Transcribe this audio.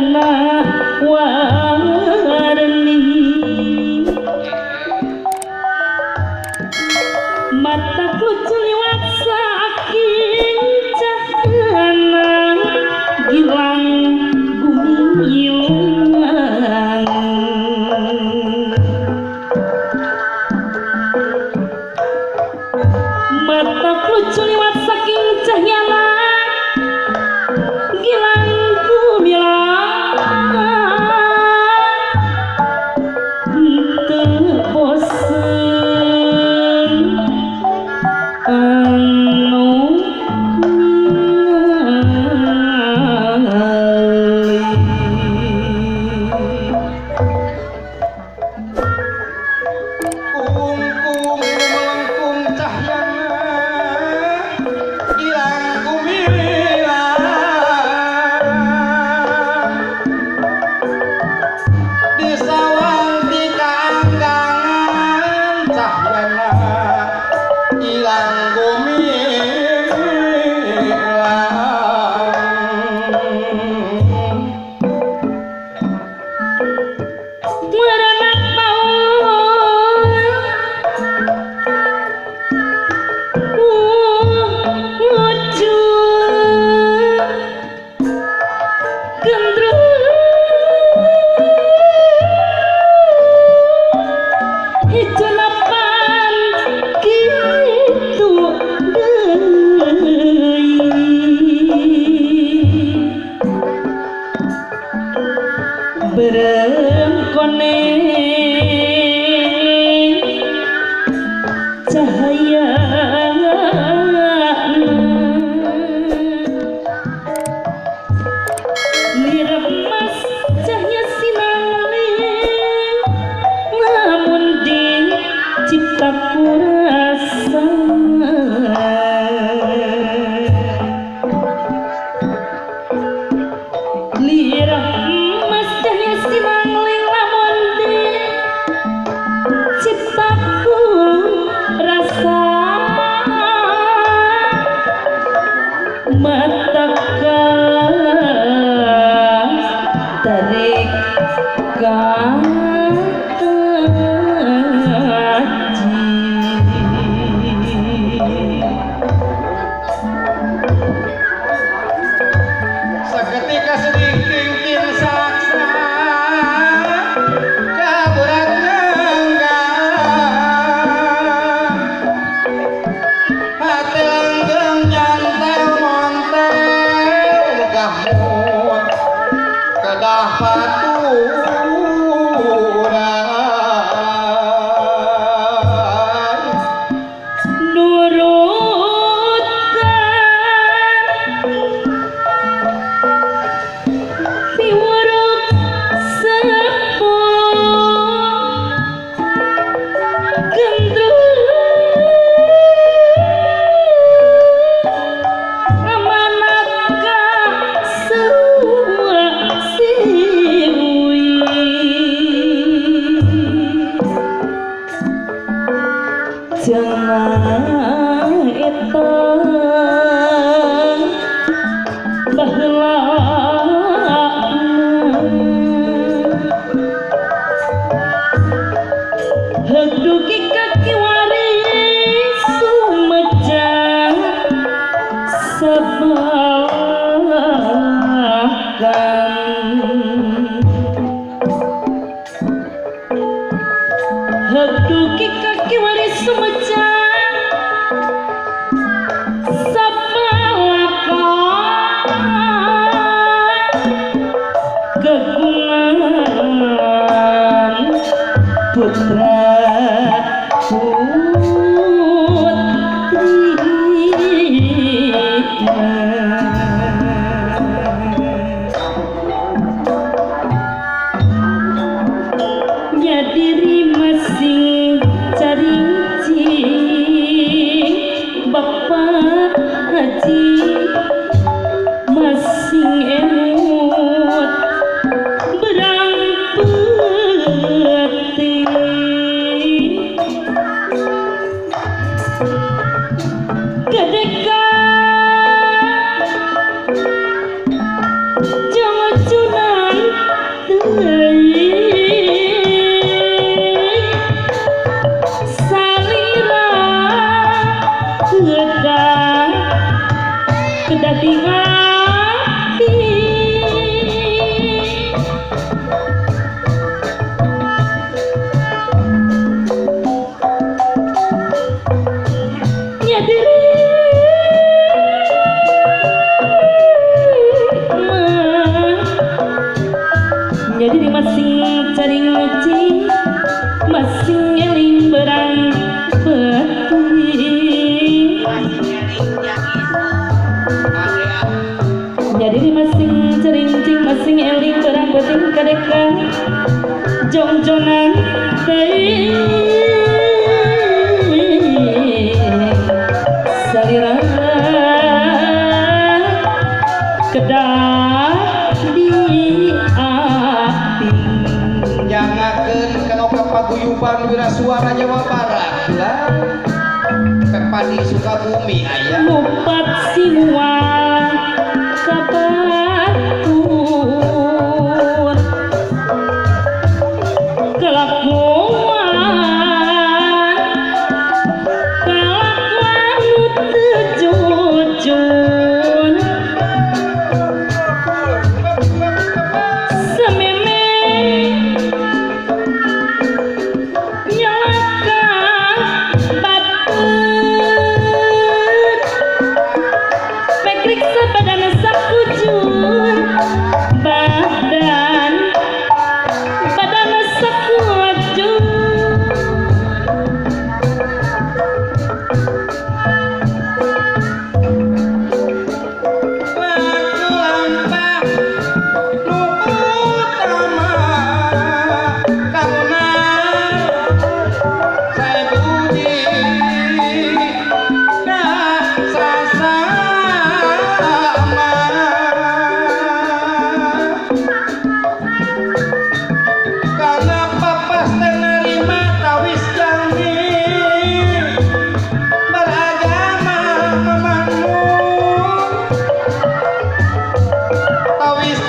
cahyana warni mataku celiwat saking cahyana gilang gumiyang mataku celiwat saking cahyana gilang gumiyang teu bosen anu kungkung melengkung cahyana ilang kumilang di sawang di kaanggangan cahyana ilang kumilang merenak paul ngucu gendruwo ijo napan kitu deui berem koneng cahaya niremas cahaya sinangling namun diciptaku rasa lirah emas cahaya sinangling lamun diciptaku rasa mataka tarik seketika sedikit kin saksa kaburat nenggang hati langgeng nyantel montel gamut kedah paturan nurutkan piwuruk sepuh gendruwo amanat ka seua siwi jangan eta baheula heduki kaki waris sumejang sebalakan heduki kaki waris sumejang sebalakan kegungan putra nya diri masing carinci bapak haji masing emut berang putih sadeka jongjonan teuing salira kedah di ating jangakeun kanggo paguyuban wira suara Jawa Barat lah Pepadi Sukabumi aya mupat simua kabatur kelakuan tujujun sememe nyalakan batut pekrik sebadan sakujur badan sakujur Tawis